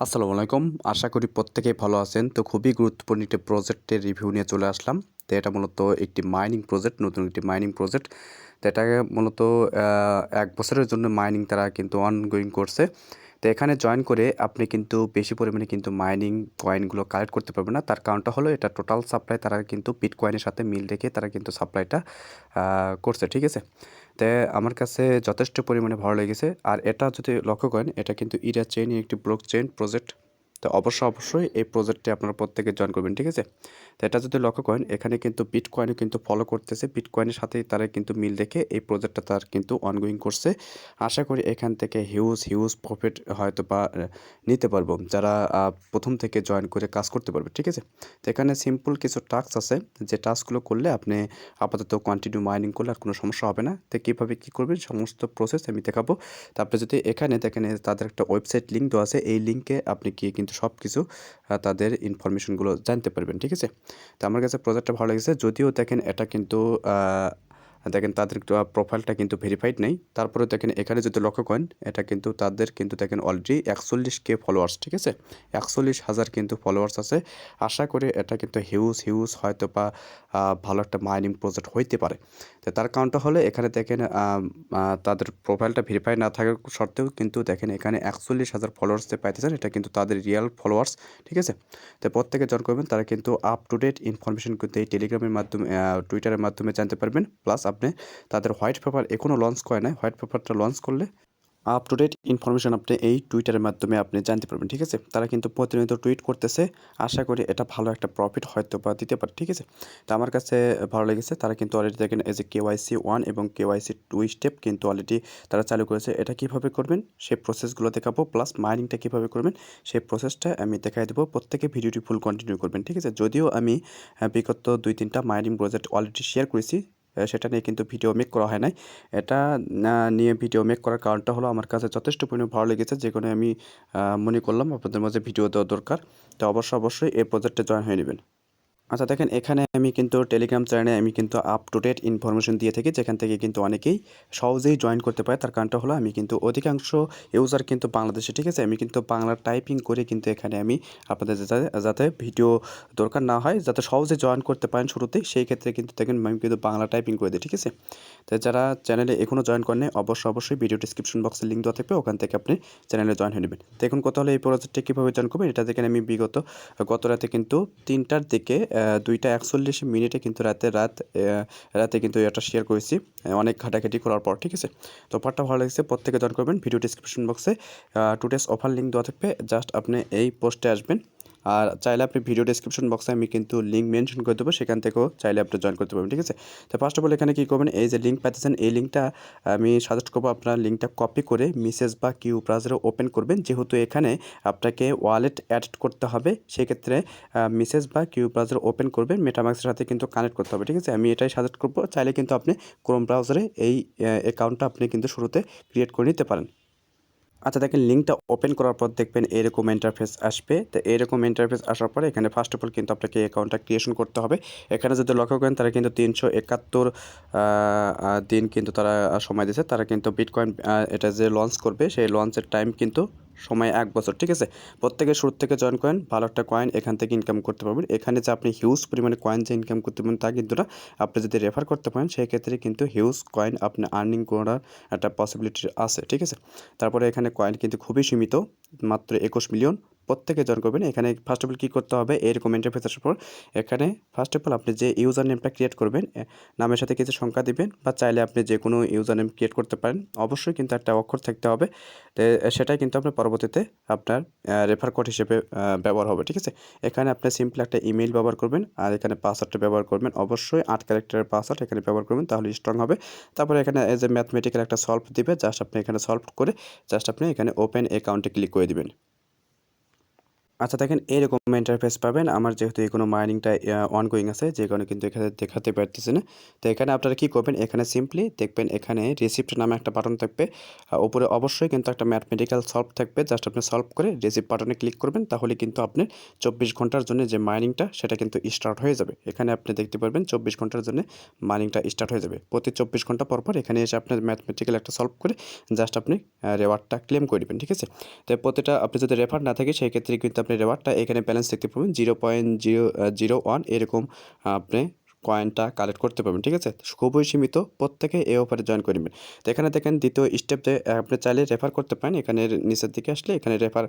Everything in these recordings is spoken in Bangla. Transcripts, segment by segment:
আসসালামু আলাইকুম। আশা করি প্রত্যেকেই ভালো আছেন। তো খুবই গুরুত্বপূর্ণ একটি প্রজেক্টের রিভিউ নিয়ে চলে আসলাম। তো এটা মূলত একটি মাইনিং প্রজেক্ট, নতুন একটি মাইনিং প্রজেক্ট। তো এটাকে মূলত ১ বছরের জন্য মাইনিং তারা কিন্তু অনগোয়িং করছে। তো এখানে জয়েন করে আপনি কিন্তু বেশি পরিমাণে কিন্তু মাইনিং কয়েনগুলো কালেক্ট করতে পারবেন না। তার কারণটা হলো এটা টোটাল সাপ্লাই তারা কিন্তু বিটকয়েনের সাথে মিল রেখে তারা কিন্তু সাপ্লাইটা করছে, ঠিক আছে? তো আমার কাছে যথেষ্ট পরিমাণে ভালো লেগেছে। আর এটা যদি লক্ষ্য করেন, এটা কিন্তু ইরা চেইনের একটি ব্লক চেইন প্রজেক্ট। তো অবশ্যই এই প্রজেক্টে আপনারা প্রত্যেকে জয়েন করবেন, ঠিক আছে? তো এটা যদি লক্ষ্য করেন, এখানে কিন্তু বিটকয়েনও কিন্তু ফলো করতেছে। বিটকয়েনের সাথেই তারা কিন্তু মিল রেখে এই প্রজেক্টটা তার কিন্তু অনগোয়িং করছে। আশা করি এখান থেকে হিউজ প্রফিট হয়তোবা নিতে পারবো যারা প্রথম থেকে জয়েন করে কাজ করতে পারবে, ঠিক আছে? তো এখানে সিম্পল কিছু টাস্ক আছে, যে টাস্কগুলো করলে আপনি আপাতত কন্টিনিউ মাইনিং করলে আর কোনো সমস্যা হবে না। তো কীভাবে কী করবেন সমস্ত প্রসেস আমি দেখাবো। তারপরে যদি এখানে দেখেন তাদের একটা ওয়েবসাইট লিঙ্ক দেওয়া আছে, এই লিঙ্কে আপনি গিয়ে কিন্তু সব কিছু তাদের ইনফরমেশনগুলো জানতে পারবেন, ঠিক আছে? তো আমার কাছে প্রজেক্টটা ভালো লেগেছে, যদিও দেখেন এটা কিন্তু দেখেন তাদের প্রোফাইলটা কিন্তু ভেরিফাইড নেই। তারপরে দেখেন এখানে যদি লক্ষ্য করেন, এটা কিন্তু তাদের কিন্তু দেখেন অলরেডি 41K ফলোয়ার্স, ঠিক আছে? 41,000 কিন্তু ফলোয়ার্স আছে। আশা করি এটা কিন্তু হিউজ হয়তো বা ভালো একটা মাইনিং প্রজেক্ট হইতে পারে। তো তার কারণটা হলো এখানে দেখেন তাদের প্রোফাইলটা ভেরিফাই না থাকার সত্ত্বেও কিন্তু দেখেন এখানে 41,000 ফলোয়ার্স যে পাইতেছেন, এটা কিন্তু তাদের রিয়েল ফলোয়ার্স, ঠিক আছে? তো প্রত্যেকে জয়েন করবেন, তারা কিন্তু আপ টু ডেট ইনফরমেশন কিন্তু এই টেলিগ্রামের মাধ্যমে টুইটারের মাধ্যমে জানতে পারবেন। প্লাস আপনি তাদের হোয়াইট পেপার এখনও লঞ্চ করে নাই, হোয়াইট পেপারটা লঞ্চ করলে আপ টু ডেট ইনফরমেশন আপনি এই টুইটারের মাধ্যমে আপনি জানতে পারবেন, ঠিক আছে? তারা কিন্তু প্রতিনিয়ত টুইট করতেছে। আশা করি এটা ভালো একটা প্রফিট হয়তো বা দিতে পারে, ঠিক আছে? তো আমার কাছে ভালো লেগেছে। তারা কিন্তু অলরেডি দেখেন এই যে KYC 1 এবং KYC 2 স্টেপ কিন্তু অলরেডি তারা চালু করেছে। এটা কীভাবে করবেন সেই প্রসেসগুলো দেখাবো, প্লাস মাইনিংটা কীভাবে করবেন সেই প্রসেসটা আমি দেখাই দেবো। প্রত্যেকে ভিডিওটি ফুল কন্টিনিউ করবেন, ঠিক আছে? যদিও আমি বিগত 2-3টা মাইনিং প্রজেক্ট অলরেডি শেয়ার করেছি, সেটা নিয়ে কিন্তু ভিডিও মেক করা হয় নাই। এটা নিয়ে ভিডিও মেক করার কারণটা হলো আমার কাছে যথেষ্ট পরিমাণে ভালো লেগেছে, যে কারণে আমি মনে করলাম আপনাদের মাঝে ভিডিও দেওয়া দরকার। তো অবশ্যই এই প্রজেক্টে জয়েন হয়ে নেবেন। আচ্ছা দেখেন এখানে আমি কিন্তু টেলিগ্রাম চ্যানেলে আমি কিন্তু আপ টু ডেট ইনফরমেশন দিয়ে থাকি, যেখান থেকে কিন্তু অনেকেই সহজেই জয়েন করতে পারে। তার কারণটা হলো আমি কিন্তু অধিকাংশ ইউজার কিন্তু বাংলাদেশে, ঠিক আছে? আমি কিন্তু বাংলা টাইপিং করে কিন্তু এখানে আমি আপনাদের যাতে ভিডিও দরকার না হয়, যাতে সহজে জয়েন করতে পারেন শুরুতেই, সেই ক্ষেত্রে কিন্তু দেখেন আমি কিন্তু বাংলা টাইপিং করে দিই, ঠিক আছে? তো যারা চ্যানেলে এখনও জয়েন করেন নাই, অবশ্যই ভিডিও ডিসক্রিপশন বক্সে লিঙ্ক দেওয়া থাকবে, ওখান থেকে আপনি চ্যানেলে জয়েন হয়ে নেবেন। তো এখন কথা হলো এই প্রজেক্টে কীভাবে জয়েন করবেন, এটা দেখেন আমি গত রাতে কিন্তু 3টার দিকে 2:41 কিন্তু রাতে কিন্তু এটা শেয়ার করেছি অনেক ঘাটাঘাটি করার পর, ঠিক আছে? তো অফারটা ভালো লাগছে, প্রত্যেকে জয়েন করবেন। ভিডিও ডিসক্রিপশন বক্সে টুডেস অফার লিঙ্ক দেওয়া থাকবে, জাস্ট আপনি এই পোস্টে আসবেন। আর চাইলে আপনি ভিডিও ডেসক্রিপশন বক্সে আমি কিন্তু লিঙ্ক মেনশন করে দেবো, সেখান থেকেও চাইলে আপনি জয়েন করতে পারবেন, ঠিক আছে? তো ফার্স্ট অফ অল এখানে কী করবেন, এই যে লিঙ্ক পাচ্ছেন, এই লিঙ্কটা আমি সাজেস্ট করবো আপনার লিঙ্কটা কপি করে মেসেজ বা কিউ ব্রাউজারে ওপেন করবেন। যেহেতু এখানে আপনাকে ওয়ালেট অ্যাড করতে হবে, সেক্ষেত্রে মেসেজ বা কিউ ব্রাউজার ওপেন করবেন, মেটামাক্সের সাথে কিন্তু কানেক্ট করতে হবে, ঠিক আছে? আমি এটাই সাজেস্ট করবো। চাইলে কিন্তু আপনি ক্রোম ব্রাউজারে এই অ্যাকাউন্টটা আপনি কিন্তু শুরুতে ক্রিয়েট করে নিতে পারেন। আচ্ছা দেখেন লিঙ্কটা ওপেন করার পর দেখবেন এরকম ইন্টারফেস আসবে। তো এরকম ইন্টারফেস আসার পরে এখানে ফার্স্ট অফ অল কিন্তু আপনাকে অ্যাকাউন্টটা ক্রিয়েশন করতে হবে। এখানে যদি লক্ষ্য করেন, তারা কিন্তু 371 দিন কিন্তু তারা সময় দিয়েছে। তারা কিন্তু বিটকয়েন এটা যে লঞ্চ করবে সেই লঞ্চের টাইম কিন্তু সময় 1 বছর, ঠিক আছে? প্রত্যেকের শুরু থেকে জয়েন করেন, ভালো একটা কয়েন এখান থেকে ইনকাম করতে পারবেন। এখানে যে আপনি হিউজ পরিমাণে কয়েন যে ইনকাম করতে পারবেন তা কিন্তু না। আপনি যদি রেফার করতে পারেন সেক্ষেত্রে কিন্তু হিউজ কয়েন আপনি আর্নিং করার একটা পসিবিলিটি আছে, ঠিক আছে? তারপরে এখানে কয়েন কিন্তু খুবই সীমিত, মাত্র 21 মিলিয়ন। প্রত্যেকে জয়েন করবেন। এখানে ফার্স্ট অফ অল কী করতে হবে, এরকম ইন্টারফেস আসার পর এখানে ফার্স্ট অফ অল আপনি যে ইউজার নেমটা ক্রিয়েট করবেন, নামের সাথে কিছু সংখ্যা দিবেন, বা চাইলে আপনি যে কোনো ইউজার নেম ক্রিয়েট করতে পারেন। অবশ্যই কিন্তু একটা অক্ষর থাকতে হবে। তো সেটাই কিন্তু আপনার পরবর্তীতে আপনার রেফার কোড হিসেবে ব্যবহার হবে, ঠিক আছে? এখানে আপনি সিম্পল একটা ইমেইল ব্যবহার করবেন, আর এখানে পাসওয়ার্ডটা ব্যবহার করবেন। অবশ্যই 8 ক্যারেক্টারের পাসওয়ার্ড এখানে ব্যবহার করবেন, তাহলে স্ট্রং হবে। তারপরে এখানে এজ এ ম্যাথমেটিক্যাল একটা সলভ দিবে, জাস্ট আপনি এখানে সলভ করে জাস্ট আপনি এখানে ওপেন অ্যাকাউন্টে ক্লিক করে দিবেন। আচ্ছা দেখেন এরকম ইন্টারফেস পাবেন। আমার যেহেতু এখনো মাইনিংটা অনগোয়িং আছে, যে কারণে কিন্তু এখানে দেখাতে পারতেছি না। তো এখানে আপনারা কি করবেন, এখানে সিম্পলি দেখবেন এখানে রিসিপ্ট নামে একটা বাটন থাকবে। উপরে অবশ্যই কিন্তু একটা ম্যাথমেটিক্যাল সলভ থাকবে, জাস্ট আপনি সলভ করে রিসিপ্ট বাটনে ক্লিক করবেন, তাহলে কিন্তু আপনি 24 ঘন্টার জন্য যে মাইনিংটা সেটা কিন্তু স্টার্ট হয়ে যাবে। এখানে আপনি দেখতে পারবেন 24 ঘন্টার জন্য মাইনিংটা স্টার্ট হয়ে যাবে। প্রতি 24 ঘন্টা পর পর এখানে এসে আপনার ম্যাথমেটিক্যাল একটা সলভ করে জাস্ট আপনি রেওয়ার্ডটা ক্লেম করে দেবেন, ঠিক আছে। তো প্রতিটা আপনি যদি রেফার না থাকে সেই ক্ষেত্রে কিন্তু আপনি রেওয়ার্ডটা এখানে ব্যালেন্স দেখতে পাবেন 0.001 এরকম আপনি কয়েনটা কালেক্ট করতে পারবেন, ঠিক আছে। খুবই সীমিত, প্রত্যেকে এই অফারে জয়েন করে নেবেন। তো এখানে দেখেন দ্বিতীয় স্টেপ যে আপনি চাইলে রেফার করতে পারেন। এখানে নিচের দিকে আসলে এখানে রেফার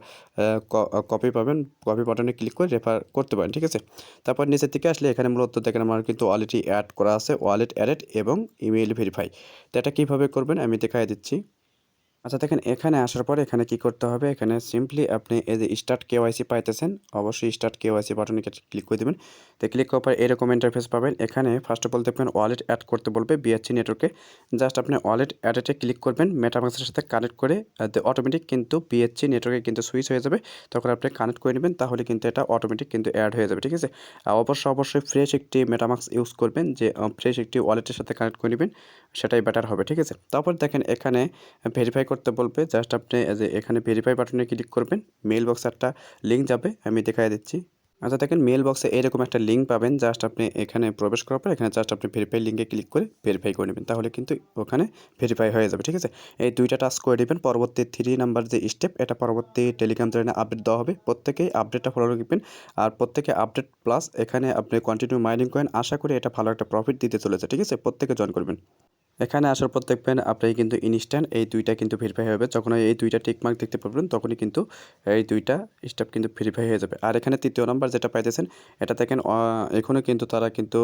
কপি পাবেন, কপি বাটনে ক্লিক করে রেফার করতে পারেন, ঠিক আছে। তারপর নিচের দিকে আসলে এখানে মূলত দেখেন আমার কিন্তু অলরেডি অ্যাড করা আছে, ওয়ালেট অ্যাডেড এবং ইমেইল ভেরিফাই। তো এটা কীভাবে করবেন আমি দেখাই দিচ্ছি। আচ্ছা দেখেন এখানে আসার পর এখানে কি করতে হবে, এখানে সিম্পলি আপনি এই যে স্টার্ট কেওয়াইসি পাইতেছেন, অবশ্যই স্টার্ট কেওয়াইসি বাটনে ক্লিক করে দেবেন। তো ক্লিক করার পর এরকম ইন্টারফেস পাবেন। এখানে ফার্স্ট অফ অল দেখবেন ওয়ালেট অ্যাড করতে বলবে বিএসসি নেটওয়ার্কে। জাস্ট আপনি ওয়ালেট অ্যাডে ক্লিক করবেন, মেটামাক্সের সাথে কানেক্ট করে অটোমেটিক কিন্তু বিএসসি নেটওয়ার্কে কিন্তু সুইচ হয়ে যাবে। তখন আপনি কানেক্ট করে নেবেন, তাহলে কিন্তু এটা অটোমেটিক কিন্তু অ্যাড হয়ে যাবে, ঠিক আছে। অবশ্যই ফ্রেশ একটি মেটামাক্স ইউজ করবেন, যে ফ্রেশ একটি ওয়ালেটের সাথে কানেক্ট করে নেবেন, সেটাই বেটার হবে, ঠিক আছে। তারপর দেখেন এখানে ভেরিফাই করতে বলবে, জাস্ট আপনি যে এখানে ভেরিফাই বাটনে ক্লিক করবেন, মেইল বক্সে একটা লিঙ্ক যাবে, আমি দেখাই দিচ্ছি। আচ্ছা দেখেন মেইল বক্সে এরকম একটা লিঙ্ক পাবেন, জাস্ট আপনি এখানে প্রবেশ করার পর এখানে জাস্ট আপনি ভেরিফাই লিঙ্কে ক্লিক করে ভেরিফাই করে নেবেন, তাহলে কিন্তু ওখানে ভেরিফাই হয়ে যাবে, ঠিক আছে। এই দুইটা টাস্ক করে নেবেন। পরবর্তী 3 নাম্বার যে স্টেপ, এটা পরবর্তী টেলিগ্রাম চ্যানেলে আপডেট দেওয়া হবে, প্রত্যেকেই আপডেটটা ফলো রাখবেন। আর প্রত্যেকে আপডেট প্লাস এখানে আপনি কন্টিনিউ মাইনিং করেন, আশা করি এটা ভালো একটা প্রফিট দিতে চলেছে, ঠিক আছে। প্রত্যেকে জয়েন করবেন। এখানে আসার পর দেখবেন আপনি কিন্তু ইনস্ট্যান্ট এই দুইটা কিন্তু ভেরিফাই হবে। যখন এই দুইটা টিক মার্ক দেখতে পারবেন তখনই কিন্তু এই দুইটা স্টেপ কিন্তু ভেরিফাই হয়ে যাবে। আর এখানে তৃতীয় নাম্বার যেটা পাইতেছেন, এটা দেখেন এখনও কিন্তু তারা কিন্তু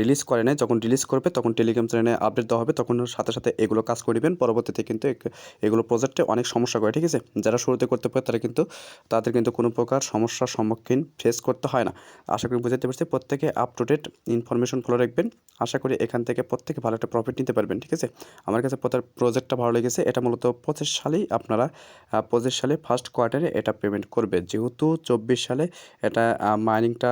রিলিজ করে নাই। যখন রিলিজ করবে তখন টেলিগ্রাম চ্যানেলে আপডেট দেওয়া হবে, তখন সাথে সাথে এগুলো কাজ করে নেবেন। পরবর্তীতে কিন্তু এগুলো প্রজেক্টে অনেক সমস্যা করে, ঠিক আছে। যারা শুরুতে করতে পারে তাদের কিন্তু কোনো প্রকার সমস্যার সম্মুখীন ফেস করতে হয় না। আশা করি বুঝতে পারছি। প্রত্যেকে up to date information follow রাখবেন। আশা করি এখান থেকে প্রত্যেকে ভালো একটা প্রফিট নিতে পারবেন, ঠিক আছে। আমার কাছে প্রজেক্টটা ভালো লেগেছে। এটা মূলত 25 সালেই আপনারা 25 সালে ফার্স্ট কোয়ার্টারে এটা পেমেন্ট করবে, যেহেতু 24 সালে এটা মাইনিংটা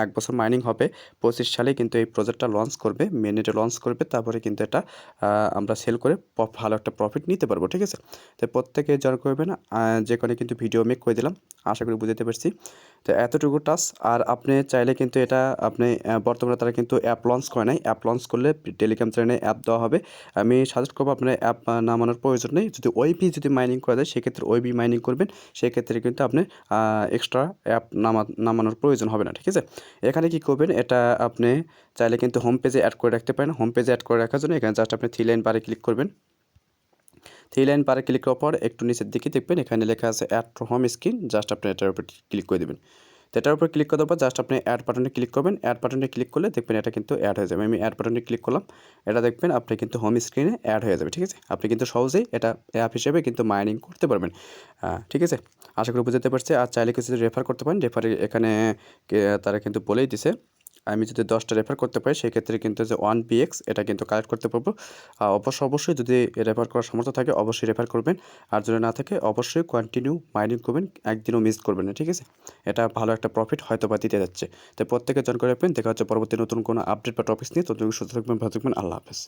1 বছর মাইনিং হবে। 25 সালে কিন্তু এই প্রজেক্টটা লঞ্চ করবে, মেনেটে লঞ্চ করবে, তারপরে কিন্তু এটা আমরা সেল করে ভালো একটা প্রফিট নিতে পারবো, ঠিক আছে। তো প্রত্যেকে জয়েন করবেন। যে কোনো কিন্তু ভিডিও মেক করে দিলাম, আশা করি বুঝতে পারছি। তো এতটুকু টাস্ক। আর আপনি চাইলে কিন্তু এটা আপনি বর্তমানে তারা কিন্তু অ্যাপ লঞ্চ করে নাই, অ্যাপ লঞ্চ করলে টেলিগ্রাম চ্যানেলে অ্যাপ দেওয়া হবে। আমি সাজেস্ট করবো আপনার অ্যাপ নামানোর প্রয়োজন নেই। যদি ওইবি যদি মাইনিং করা যায় সেক্ষেত্রে ওইবি মাইনিং করবেন, সেক্ষেত্রে কিন্তু আপনি এক্সট্রা অ্যাপ নামানোর প্রয়োজন হবে না, ঠিক আছে। এখানে কি করবেন, এটা আপনি চাইলে কিন্তু হোম পেজে অ্যাড করে রাখতে পারেন। হোম পেজে অ্যাড করে রাখার জন্য এখানে জাস্ট আপনি 3 লাইন বারে ক্লিক করবেন। 3 লাইন বারে ক্লিক করার পর একটু নিচের দিকে দেখবেন এখানে লেখা আছে add to home screen, just আপনি এটার উপর ক্লিক করে দেবেন। তো এটার উপর ক্লিক করার পর জাস্ট আপনি অ্যাড বাটনে ক্লিক করবেন। অ্যাড বাটনে ক্লিক করলে দেখবেন এটা কিন্তু অ্যাড হয়ে যাবে। আমি অ্যাড বাটনে ক্লিক করলাম, এটা দেখবেন আপনি কিন্তু হোম স্ক্রিনে অ্যাড হয়ে যাবে, ঠিক আছে। আপনি কিন্তু সহজেই এটা অ্যাপ হিসেবে কিন্তু মাইনিং করতে পারবেন, ঠিক আছে। আশা করি বুঝতে পারছি। আর চাইলে কিছু রেফার করতে পারেন, রেফারে এখানে তারা কিন্তু বলেই দিছে। আমি যদি 10টা রেফার করতে পারি সেক্ষেত্রে কিন্তু যে 1px এটা কিন্তু কালেক্ট করতে পারবো। অবশ্যই যদি রেফার করার সামর্থ্য থাকে অবশ্যই রেফার করবেন। আর যদি না থাকে অবশ্যই কন্টিনিউ মাইনিং করবেন, একদিনও মিস করবেন না, ঠিক আছে। এটা ভালো একটা প্রফিট হয়তো বা দিতে যাচ্ছে। তো প্রত্যেকে জয়েন করে রাখবেন। দেখা হচ্ছে পরবর্তী নতুন কোনো আপডেট বা টপিকস নিয়ে। ততদিন সুস্থ থাকবেন, ভালো থাকবেন। আল্লাহ হাফেজ।